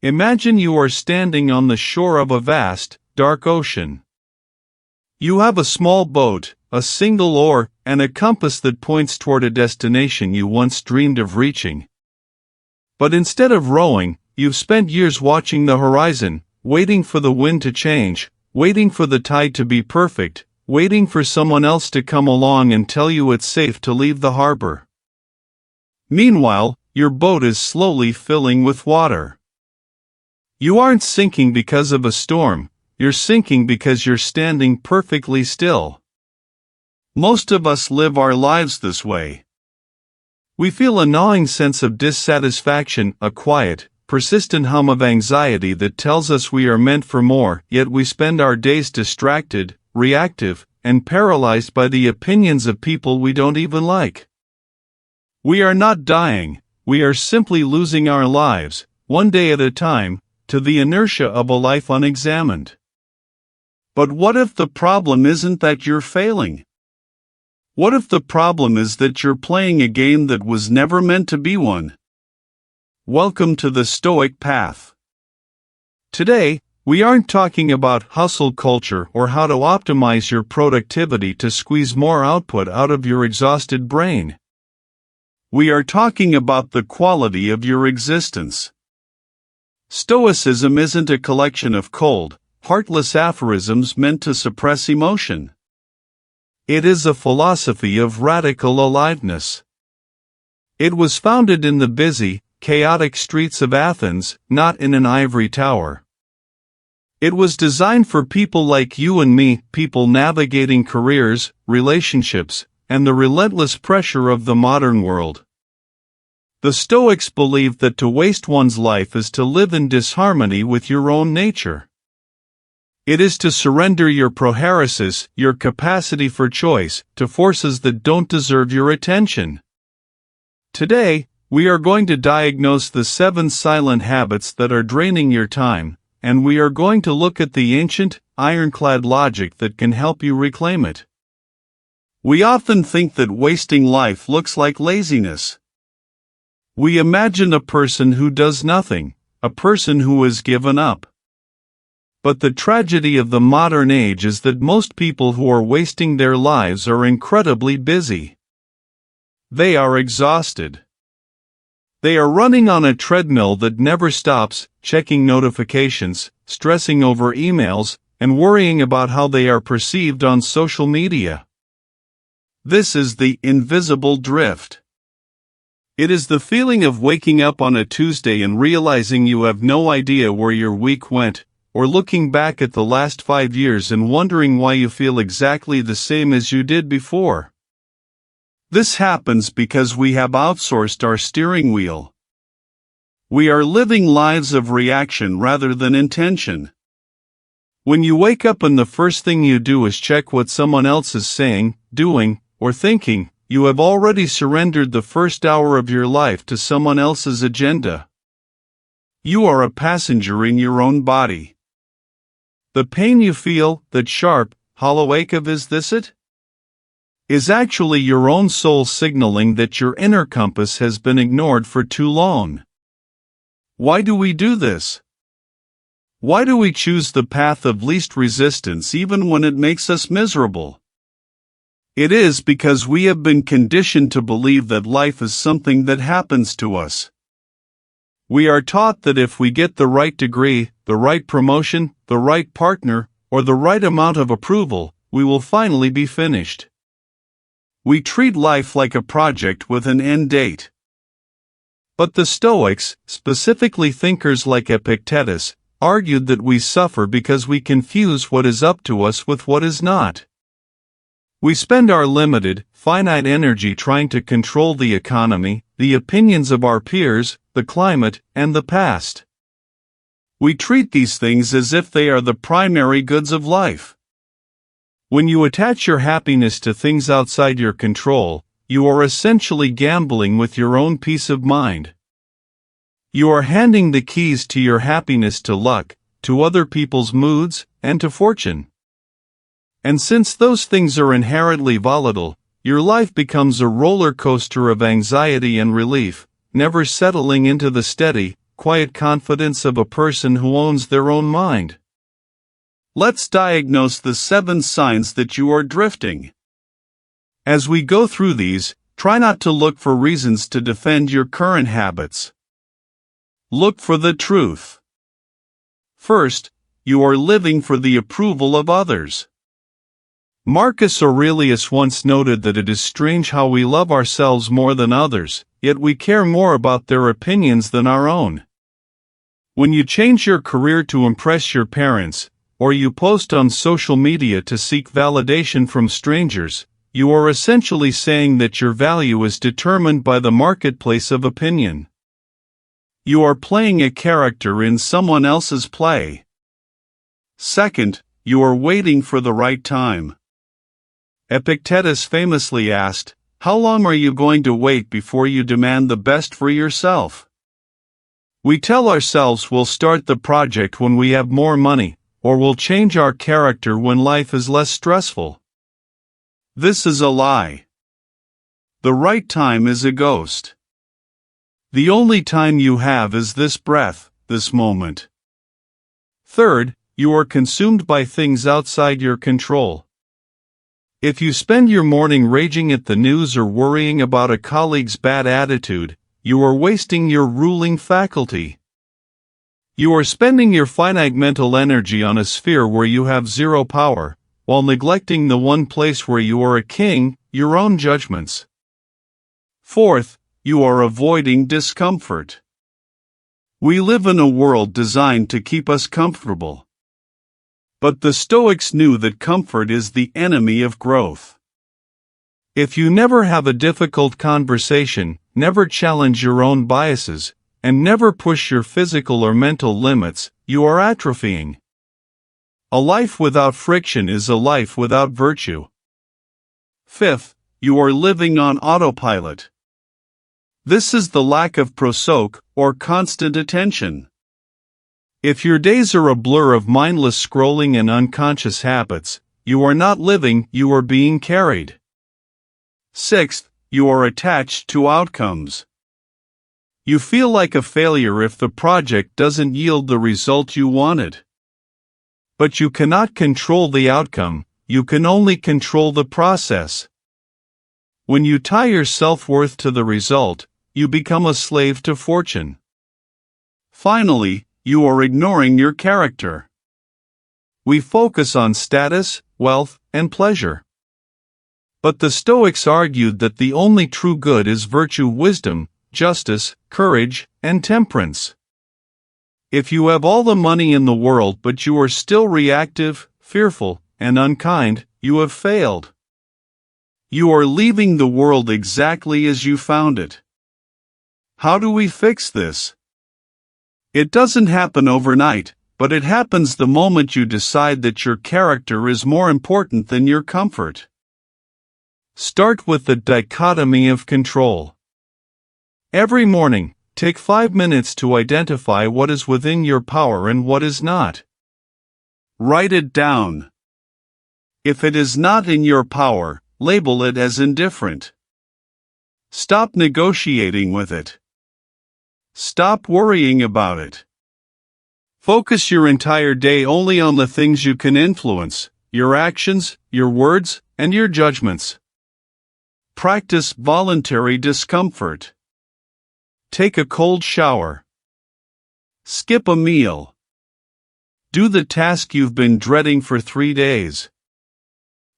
Imagine you are standing on the shore of a vast, dark ocean. You have a small boat, a single oar, and a compass that points toward a destination you once dreamed of reaching. But instead of rowing, you've spent years watching the horizon, waiting for the wind to change, waiting for the tide to be perfect, waiting for someone else to come along and tell you it's safe to leave the harbor. Meanwhile, your boat is slowly filling with water. You aren't sinking because of a storm, you're sinking because you're standing perfectly still. Most of us live our lives this way. We feel a gnawing sense of dissatisfaction, a quiet, persistent hum of anxiety that tells us we are meant for more, yet we spend our days distracted, reactive, and paralyzed by the opinions of people we don't even like. We are not dying, we are simply losing our lives, one day at a time, to the inertia of a life unexamined. But what if the problem isn't that you're failing? What if the problem is that you're playing a game that was never meant to be one? Welcome to the Stoic path. Today, we aren't talking about hustle culture or how to optimize your productivity to squeeze more output out of your exhausted brain. We are talking about the quality of your existence. Stoicism isn't a collection of cold, heartless aphorisms meant to suppress emotion. It is a philosophy of radical aliveness. It was founded in the busy, chaotic streets of Athens, not in an ivory tower. It was designed for people like you and me, people navigating careers, relationships, and the relentless pressure of the modern world. The Stoics believed that to waste one's life is to live in disharmony with your own nature. It is to surrender your prohairesis, your capacity for choice, to forces that don't deserve your attention. Today, we are going to diagnose the 7 silent habits that are draining your time, and we are going to look at the ancient, ironclad logic that can help you reclaim it. We often think that wasting life looks like laziness. We imagine a person who does nothing, a person who has given up. But the tragedy of the modern age is that most people who are wasting their lives are incredibly busy. They are exhausted. They are running on a treadmill that never stops, checking notifications, stressing over emails, and worrying about how they are perceived on social media. This is the invisible drift. It is the feeling of waking up on a Tuesday and realizing you have no idea where your week went, or looking back at the last 5 years and wondering why you feel exactly the same as you did before. This happens because we have outsourced our steering wheel. We are living lives of reaction rather than intention. When you wake up and the first thing you do is check what someone else is saying, doing, or thinking, you have already surrendered the first hour of your life to someone else's agenda. You are a passenger in your own body. The pain you feel, that sharp, hollow ache of "is this it?" is actually your own soul signaling that your inner compass has been ignored for too long. Why do we do this? Why do we choose the path of least resistance even when it makes us miserable? It is because we have been conditioned to believe that life is something that happens to us. We are taught that if we get the right degree, the right promotion, the right partner, or the right amount of approval, we will finally be finished. We treat life like a project with an end date. But the Stoics, specifically thinkers like Epictetus, argued that we suffer because we confuse what is up to us with what is not. We spend our limited, finite energy trying to control the economy, the opinions of our peers, the climate, and the past. We treat these things as if they are the primary goods of life. When you attach your happiness to things outside your control, you are essentially gambling with your own peace of mind. You are handing the keys to your happiness to luck, to other people's moods, and to fortune. And since those things are inherently volatile, your life becomes a roller coaster of anxiety and relief, never settling into the steady, quiet confidence of a person who owns their own mind. Let's diagnose the 7 signs that you are drifting. As we go through these, try not to look for reasons to defend your current habits. Look for the truth. First, you are living for the approval of others. Marcus Aurelius once noted that it is strange how we love ourselves more than others, yet we care more about their opinions than our own. When you change your career to impress your parents, or you post on social media to seek validation from strangers, you are essentially saying that your value is determined by the marketplace of opinion. You are playing a character in someone else's play. Second, you are waiting for the right time. Epictetus famously asked, "How long are you going to wait before you demand the best for yourself?" We tell ourselves we'll start the project when we have more money, or we'll change our character when life is less stressful. This is a lie. The right time is a ghost. The only time you have is this breath, this moment. Third, you are consumed by things outside your control. If you spend your morning raging at the news or worrying about a colleague's bad attitude, you are wasting your ruling faculty. You are spending your finite mental energy on a sphere where you have zero power, while neglecting the one place where you are a king, your own judgments. Fourth, you are avoiding discomfort. We live in a world designed to keep us comfortable. But the Stoics knew that comfort is the enemy of growth. If you never have a difficult conversation, never challenge your own biases, and never push your physical or mental limits, you are atrophying. A life without friction is a life without virtue. Fifth, you are living on autopilot. This is the lack of prosoc, or constant attention. If your days are a blur of mindless scrolling and unconscious habits, you are not living, you are being carried. Sixth, you are attached to outcomes. You feel like a failure if the project doesn't yield the result you wanted. But you cannot control the outcome, you can only control the process. When you tie your self-worth to the result, you become a slave to fortune. Finally, you are ignoring your character. We focus on status, wealth, and pleasure. But the Stoics argued that the only true good is virtue, wisdom, justice, courage, and temperance. If you have all the money in the world but you are still reactive, fearful, and unkind, you have failed. You are leaving the world exactly as you found it. How do we fix this? It doesn't happen overnight, but it happens the moment you decide that your character is more important than your comfort. Start with the dichotomy of control. Every morning, take 5 minutes to identify what is within your power and what is not. Write it down. If it is not in your power, label it as indifferent. Stop negotiating with it. Stop worrying about it. Focus your entire day only on the things you can influence, your actions, your words, and your judgments. Practice voluntary discomfort. Take a cold shower. Skip a meal. Do the task you've been dreading for 3 days.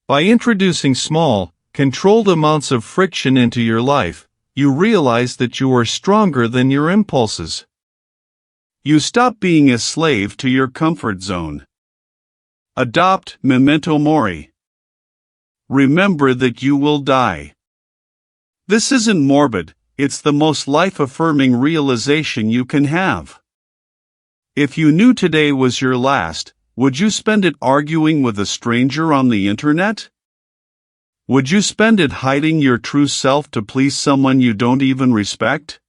By introducing small, controlled amounts of friction into your life, you realize that you are stronger than your impulses. You stop being a slave to your comfort zone. Adopt memento mori. Remember that you will die. This isn't morbid, it's the most life-affirming realization you can have. If you knew today was your last, would you spend it arguing with a stranger on the internet? Would you spend it hiding your true self to please someone you don't even respect?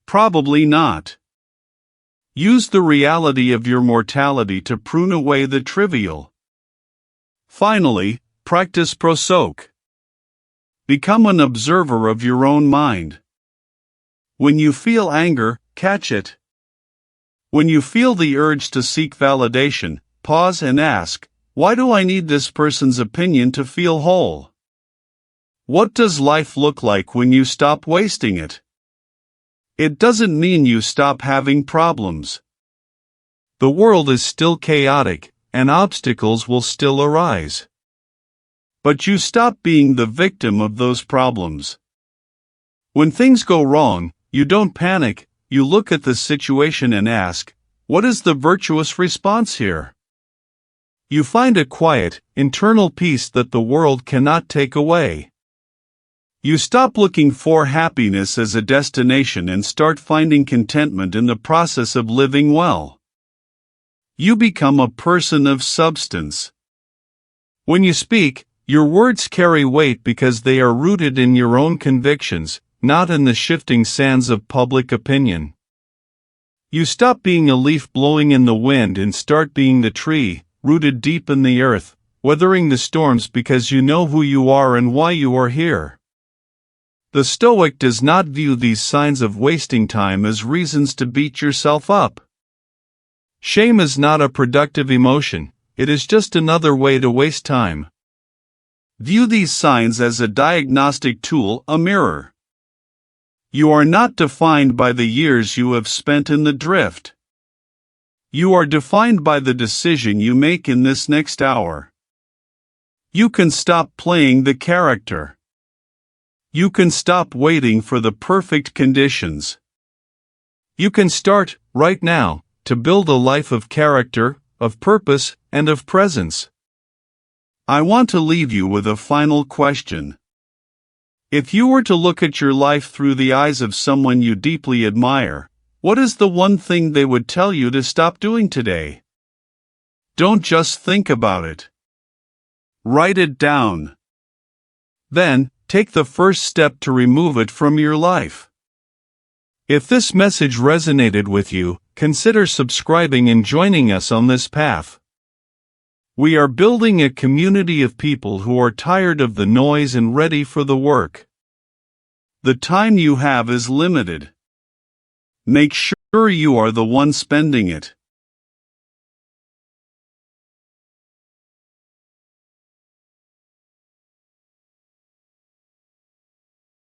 Probably not. Use the reality of your mortality to prune away the trivial. Finally, practice prosoc. Become an observer of your own mind. When you feel anger, catch it. When you feel the urge to seek validation, pause and ask, why do I need this person's opinion to feel whole? What does life look like when you stop wasting it? It doesn't mean you stop having problems. The world is still chaotic, and obstacles will still arise. But you stop being the victim of those problems. When things go wrong, you don't panic, you look at the situation and ask, what is the virtuous response here? You find a quiet, internal peace that the world cannot take away. You stop looking for happiness as a destination and start finding contentment in the process of living well. You become a person of substance. When you speak, your words carry weight because they are rooted in your own convictions, not in the shifting sands of public opinion. You stop being a leaf blowing in the wind and start being the tree, rooted deep in the earth, weathering the storms because you know who you are and why you are here. The Stoic does not view these signs of wasting time as reasons to beat yourself up. Shame is not a productive emotion, it is just another way to waste time. View these signs as a diagnostic tool, a mirror. You are not defined by the years you have spent in the drift. You are defined by the decision you make in this next hour. You can stop playing the character. You can stop waiting for the perfect conditions. You can start, right now, to build a life of character, of purpose, and of presence. I want to leave you with a final question. If you were to look at your life through the eyes of someone you deeply admire, what is the one thing they would tell you to stop doing today? Don't just think about it. Write it down. Then, take the first step to remove it from your life. If this message resonated with you, consider subscribing and joining us on this path. We are building a community of people who are tired of the noise and ready for the work. The time you have is limited. Make sure you are the one spending it.